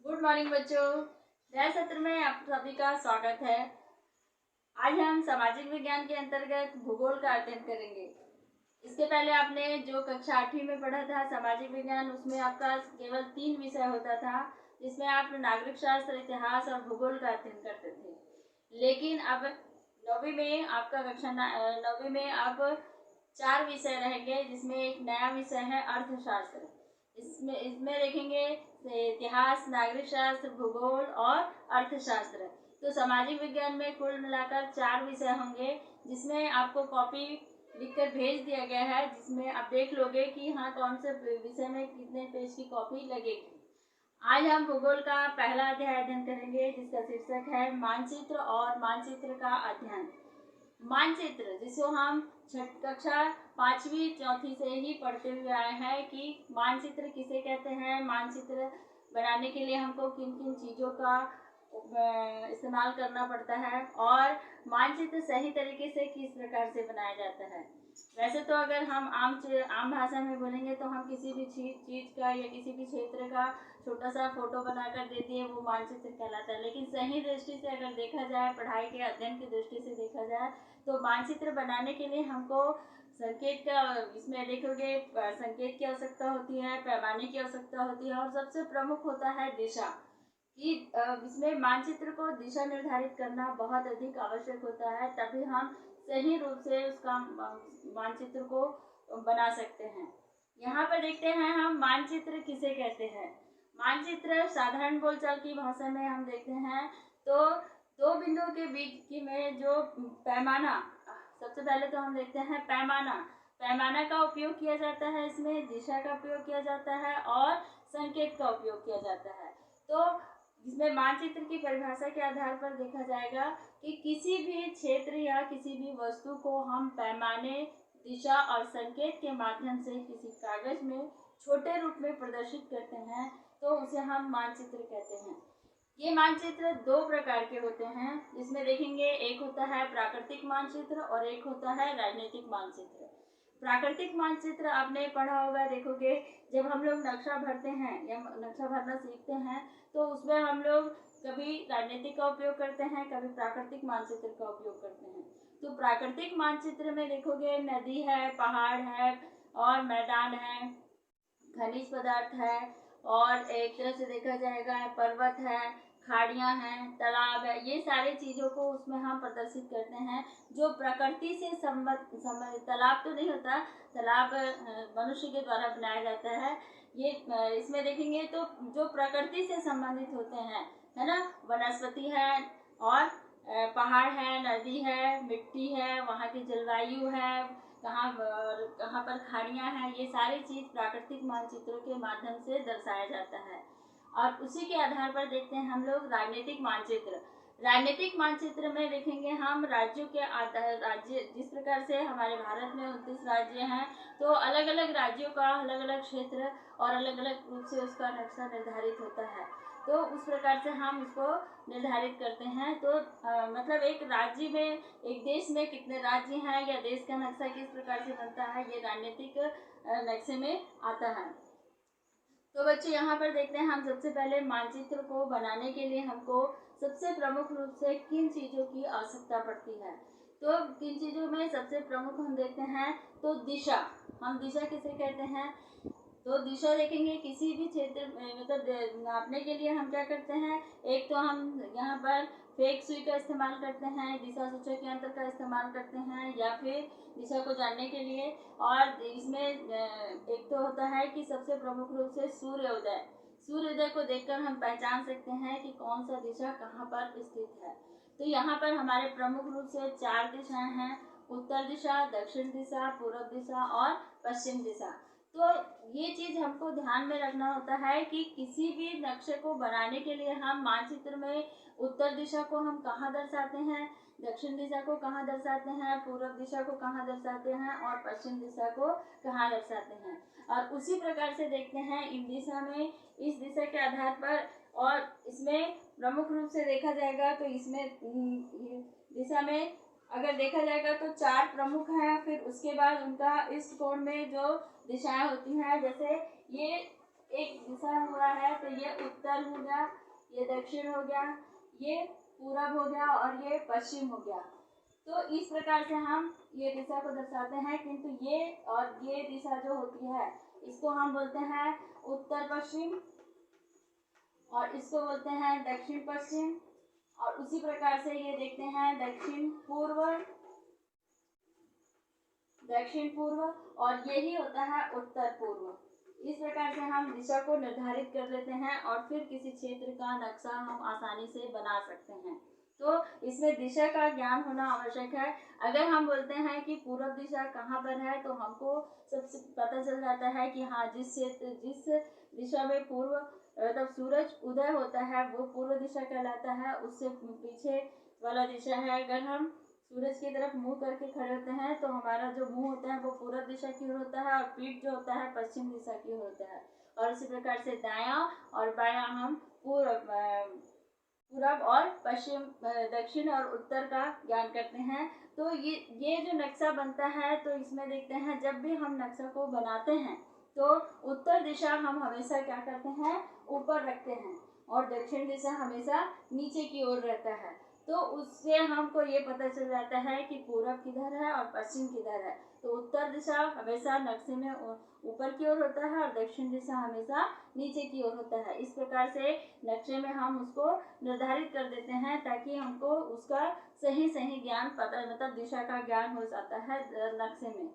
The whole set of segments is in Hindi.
गुड मॉर्निंग बच्चों। नए सत्र में आप सभी का स्वागत है। आज हम सामाजिक विज्ञान के अंतर्गत भूगोल का अध्ययन करेंगे। इसके पहले आपने जो कक्षा 8वीं में पढ़ा था सामाजिक विज्ञान, उसमें आपका केवल 3 विषय होता था, जिसमें आप नागरिक शास्त्र, इतिहास और भूगोल का अध्ययन करते थे। लेकिन अब 9वीं में आपका कक्षा 9वीं में अब 4 विषय रहेंगे, जिसमें एक नया विषय है अर्थशास्त्र। इसमें देखेंगे इतिहास, नागरिक शास्त्र, भूगोल और अर्थशास्त्र। तो सामाजिक विज्ञान में कुल मिलाकर 4 विषय होंगे, जिसमें आपको कॉपी लिखकर भेज दिया गया है, जिसमें आप देख लोगे कि हाँ कौन से विषय में कितने पेज की कॉपी लगेगी। आज हम भूगोल का पहला अध्याय अध्ययन करेंगे, जिसका शीर्षक है मानचित्र और मानचित्र का अध्ययन। मानचित्र, जिसको हम कक्षा 5वीं 4वीं से ही पढ़ते हुए आए हैं कि मानचित्र किसे कहते हैं, मानचित्र बनाने के लिए हमको किन किन चीज़ों का इस्तेमाल करना पड़ता है और मानचित्र सही तरीके से किस प्रकार से बनाया जाता है। वैसे तो अगर हम आम भाषा में बोलेंगे तो हम किसी भी चीज़ का या किसी भी क्षेत्र का छोटा सा फोटो बनाकर दे दिए, वो मानचित्र कहलाता है। लेकिन सही दृष्टि से अगर देखा जाए, पढ़ाई के अध्ययन की दृष्टि से देखा जाए, तो मानचित्र बनाने के लिए हमको संकेत का, इसमें देखोगे संकेत की आवश्यकता होती है, पैमाने की आवश्यकता होती है और सबसे प्रमुख होता है दिशा। कि इसमें मानचित्र को दिशा निर्धारित करना बहुत अधिक आवश्यक होता है, तभी हम सही रूप से उसका मानचित्र को बना सकते हैं। यहाँ पर देखते हैं हम मानचित्र किसे कहते हैं। मानचित्र साधारण बोलचाल की भाषा में हम देखते हैं तो दो बिंदुओं के बीच की में जो पैमाना, सबसे पहले तो हम देखते हैं पैमाना का उपयोग किया जाता है, इसमें दिशा का उपयोग किया जाता है और संकेत का उपयोग किया जाता है। तो इसमें मानचित्र की परिभाषा के आधार पर देखा जाएगा कि किसी भी क्षेत्र या किसी भी वस्तु को हम पैमाने, दिशा और संकेत के माध्यम से किसी कागज में छोटे रूप में प्रदर्शित करते हैं तो उसे हम मानचित्र कहते हैं। ये मानचित्र 2 प्रकार के होते हैं, जिसमें देखेंगे एक होता है प्राकृतिक मानचित्र और एक होता है राजनीतिक मानचित्र। प्राकृतिक मानचित्र आपने पढ़ा होगा, देखोगे जब हम लोग नक्शा भरते हैं या नक्शा भरना सीखते हैं तो उसमें हम लोग कभी राजनीतिक का उपयोग करते हैं, कभी प्राकृतिक मानचित्र का उपयोग करते हैं। तो प्राकृतिक मानचित्र में देखोगे नदी है, पहाड़ है और मैदान है, खनिज पदार्थ है और एक तरह से देखा जाएगा पर्वत है, खाड़ियाँ हैं, तालाब है, ये सारी चीज़ों को उसमें हम प्रदर्शित करते हैं जो प्रकृति से संबंधित। तालाब तो नहीं होता, तालाब मनुष्य के द्वारा बनाया जाता है। ये इसमें देखेंगे तो जो प्रकृति से संबंधित होते हैं, है ना, वनस्पति है और पहाड़ है, नदी है, मिट्टी है, वहाँ की जलवायु है, कहाँ पर खाड़ियाँ हैं, ये सारी चीज़ प्राकृतिक मानचित्रों के माध्यम से दर्शाया जाता है। और उसी के आधार पर देखते हैं हम लोग राजनीतिक मानचित्र। राजनीतिक मानचित्र में देखेंगे हम राज्यों के राज्य, जिस प्रकार से हमारे भारत में 29 राज्य हैं, तो अलग अलग राज्यों का अलग अलग क्षेत्र और अलग अलग रूप से उसका नक्शा निर्धारित होता है। तो उस प्रकार से हम उसको निर्धारित करते हैं। तो मतलब एक राज्य में, एक देश में कितने राज्य हैं या देश का नक्शा किस प्रकार से बनता है, ये राजनीतिक नक्शे में आता है। तो बच्चे यहाँ पर देखते हैं हम सबसे पहले मानचित्र को बनाने के लिए हमको सबसे प्रमुख रूप से किन चीज़ों की आवश्यकता पड़ती है। तो किन चीज़ों में सबसे प्रमुख हम देखते हैं तो दिशा। हम दिशा किसे कहते हैं, तो दिशा देखेंगे किसी भी क्षेत्र में, मतलब नापने के लिए हम क्या करते हैं, एक तो हम यहाँ पर फेक सुई का इस्तेमाल करते हैं, दिशा सूचक यंत्र का इस्तेमाल करते हैं, या फिर दिशा को जानने के लिए। और इसमें एक तो होता है कि सबसे प्रमुख रूप से सूर्योदय को देखकर हम पहचान सकते हैं कि कौन सा दिशा कहाँ पर स्थित है। तो यहाँ पर हमारे प्रमुख रूप से 4 दिशाएं हैं, उत्तर दिशा, दक्षिण दिशा, पूर्व दिशा और पश्चिम दिशा। तो ये चीज़ हमको ध्यान में रखना होता है कि किसी भी नक्शे को बनाने के लिए हम मानचित्र में उत्तर दिशा को हम कहाँ दर्शाते हैं, दक्षिण दिशा को कहाँ दर्शाते हैं, पूर्व दिशा को कहाँ दर्शाते हैं और पश्चिम दिशा को कहाँ दर्शाते हैं। और उसी प्रकार से देखते हैं इन दिशा में, इस दिशा के आधार पर, और इसमें प्रमुख रूप से देखा जाएगा तो इसमें दिशा में अगर देखा जाएगा तो 4 प्रमुख हैं, फिर उसके बाद उनका इस कोण में जो दिशाएं होती हैं, जैसे ये एक दिशा हुआ है, तो ये उत्तर हो गया, ये दक्षिण हो गया, ये पूरब हो गया और ये पश्चिम हो गया। तो इस प्रकार से हम ये दिशा को दर्शाते हैं। किंतु ये और ये दिशा जो होती है इसको हम बोलते हैं उत्तर पश्चिम और इसको बोलते हैं दक्षिण पश्चिम। और उसी प्रकार से ये देखते हैं दक्षिण पूर्व और यही होता है उत्तर पूर्व। इस प्रकार से हम दिशा को निर्धारित कर लेते हैं और फिर किसी क्षेत्र का नक्शा हम आसानी से बना सकते हैं। तो इसमें दिशा का ज्ञान होना आवश्यक है। अगर हम बोलते हैं कि पूर्व दिशा कहाँ पर है, तो हमको सबसे पता चल जाता है कि हाँ, जिस दिशा में पूर्व मतलब सूरज उदय होता है वो पूर्व दिशा कहलाता है। उससे पीछे वाला दिशा है। अगर हम सूरज की तरफ मुंह करके खड़े होते हैं तो हमारा जो मुंह होता है वो पूर्व दिशा की ओर होता है और पीठ जो होता है पश्चिम दिशा की ओर होता है। और इसी प्रकार से दायां और बायां हम पूरब और पश्चिम, दक्षिण और उत्तर का ज्ञान करते हैं। तो ये जो नक्शा बनता है, तो इसमें देखते हैं जब भी हम नक्शा को बनाते हैं तो उत्तर दिशा हम हमेशा क्या करते हैं, ऊपर रखते हैं और दक्षिण दिशा हमेशा नीचे की ओर रहता है। तो उससे हमको ये पता चल जाता है कि पूरब किधर है और पश्चिम किधर है। तो उत्तर दिशा हमेशा नक्शे में ऊपर की ओर होता है और दक्षिण दिशा हमेशा नीचे की ओर होता है। इस प्रकार से नक्शे में हम उसको निर्धारित कर देते हैं ताकि हमको उसका सही ज्ञान पता, मतलब दिशा का ज्ञान हो जाता है नक्शे में।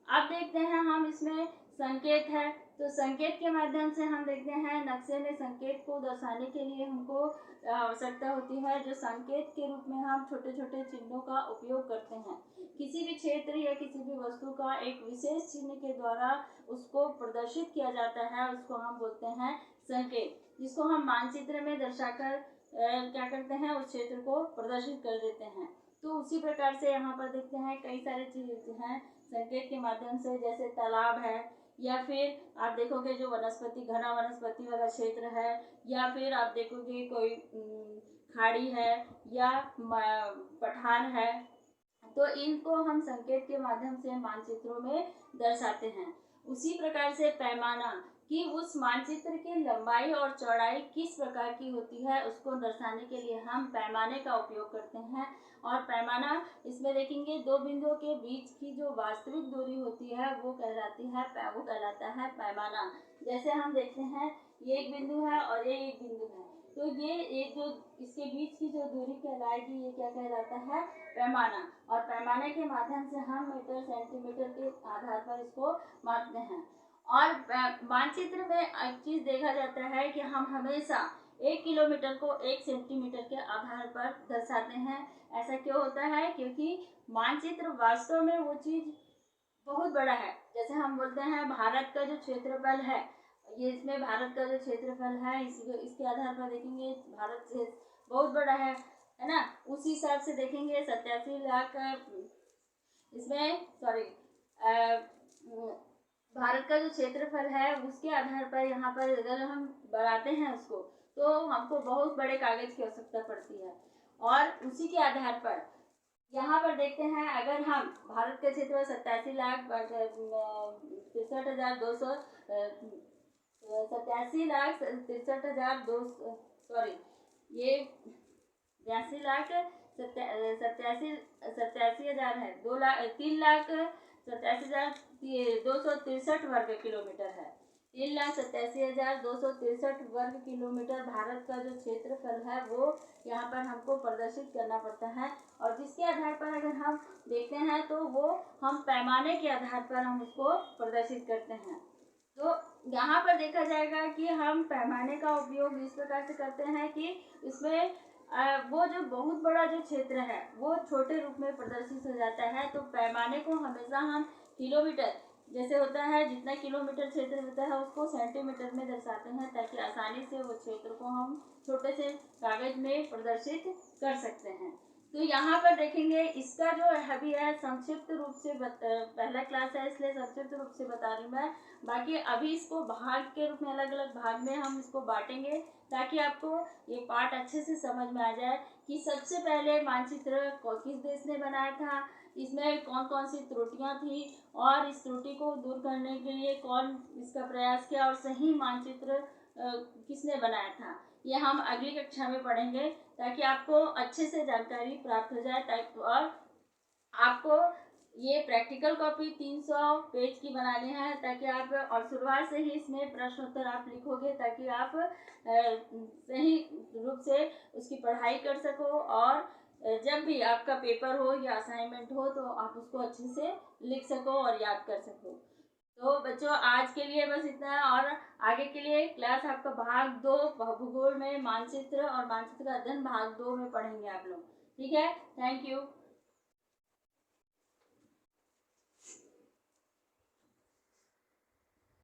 अब देखते हैं हम इसमें संकेत है। तो संकेत के माध्यम से हम देखते हैं नक्शे में संकेत को दर्शाने के लिए हमको आवश्यकता होती है, जो संकेत के रूप में हम छोटे छोटे चिन्हों का उपयोग करते हैं। किसी भी क्षेत्र या किसी भी वस्तु का एक विशेष चिन्ह के द्वारा उसको प्रदर्शित किया जाता है, उसको हम बोलते हैं संकेत, जिसको हम मानचित्र में दर्शाकर क्या करते हैं, उस क्षेत्र को प्रदर्शित कर देते हैं। तो उसी प्रकार से यहाँ पर देखते हैं कई सारे चीजें हैं संकेत के माध्यम से, जैसे तालाब है, या फिर आप देखोगे जो घना वनस्पति वाला क्षेत्र है, या फिर आप देखोगे कोई खाड़ी है या पठार है। तो इनको हम संकेत के माध्यम से मानचित्रों में दर्शाते हैं। उसी प्रकार से पैमाना, कि उस मानचित्र की लंबाई और चौड़ाई किस प्रकार की होती है उसको दर्शाने के लिए हम पैमाने का उपयोग करते हैं। और पैमाना इसमें देखेंगे दो बिंदुओं के बीच की जो वास्तविक दूरी होती है वो कहलाता है पैमाना। जैसे हम देखते हैं ये एक बिंदु है और ये एक बिंदु है, तो ये एक जो इसके बीच की जो दूरी कहलाएगी ये क्या कहलाता है, पैमाना। और पैमाने के माध्यम से हम मीटर सेंटीमीटर के आधार पर इसको मापते हैं। और मानचित्र में एक चीज देखा जाता है कि हम हमेशा 1 किलोमीटर को 1 सेंटीमीटर के आधार पर दर्शाते हैं। ऐसा क्यों होता है, क्योंकि मानचित्र वास्तव में वो चीज बहुत बड़ा है। जैसे हम बोलते हैं भारत का जो क्षेत्रफल है, ये इसमें भारत का जो क्षेत्रफल है इसके आधार पर देखेंगे भारत से बहुत बड़ा है ना। उसी हिसाब से देखेंगे 87 लाख इसमें भारत का जो क्षेत्रफल है उसके आधार पर यहाँ पर अगर हम बढ़ाते हैं उसको, तो हमको बहुत बड़े कागज की आवश्यकता पड़ती है। और उसी के आधार पर यहाँ पर देखते हैं, अगर हम भारत का क्षेत्र 87,63,200 सॉरी ये 82,87,87,हजार है, 3,87,263 वर्ग किलोमीटर है। 3,87,263 वर्ग किलोमीटर भारत का जो क्षेत्रफल है वो यहाँ पर हमको प्रदर्शित करना पड़ता है। और जिसके आधार पर अगर हम देखते हैं तो वो हम पैमाने के आधार पर हम उसको प्रदर्शित करते हैं। तो यहाँ पर देखा जाएगा कि हम पैमाने का उपयोग इस प्रकार से करते हैं कि इसमें वो जो बहुत बड़ा जो क्षेत्र है वो छोटे रूप में प्रदर्शित हो जाता है। तो पैमाने को हमेशा हम किलोमीटर जैसे होता है, जितना किलोमीटर क्षेत्र होता है उसको सेंटीमीटर में दर्शाते हैं, ताकि आसानी से वो क्षेत्र को हम छोटे से कागज में प्रदर्शित कर सकते हैं। तो यहाँ पर देखेंगे इसका जो अभी है संक्षिप्त रूप से पहला क्लास है इसलिए संक्षिप्त रूप से बता रही हूँ मैं। बाकी अभी इसको भाग के रूप में अलग अलग भाग में हम इसको बांटेंगे ताकि आपको ये पार्ट अच्छे से समझ में आ जाए कि सबसे पहले मानचित्र को किस देश ने बनाया था, इसमें कौन कौन सी त्रुटियां थी और इस त्रुटि को दूर करने के लिए कौन इसका प्रयास किया और सही मानचित्र किसने बनाया था, ये हम अगली कक्षा में पढ़ेंगे ताकि आपको अच्छे से जानकारी प्राप्त हो जाए। ताकि और आपको ये प्रैक्टिकल कॉपी 300 पेज की बनानी है ताकि आप और शुरुआत से ही इसमें प्रश्न उत्तर आप लिखोगे ताकि आप सही रूप से उसकी पढ़ाई कर सको और जब भी आपका पेपर हो या असाइनमेंट हो तो आप उसको अच्छे से लिख सको और याद कर सको। तो बच्चों आज के लिए बस इतना है और आगे के लिए क्लास आपका भाग 2 भूगोल में मानचित्र और मानचित्र का अध्ययन भाग 2 में पढ़ेंगे आप लोग। ठीक है, थैंक यू।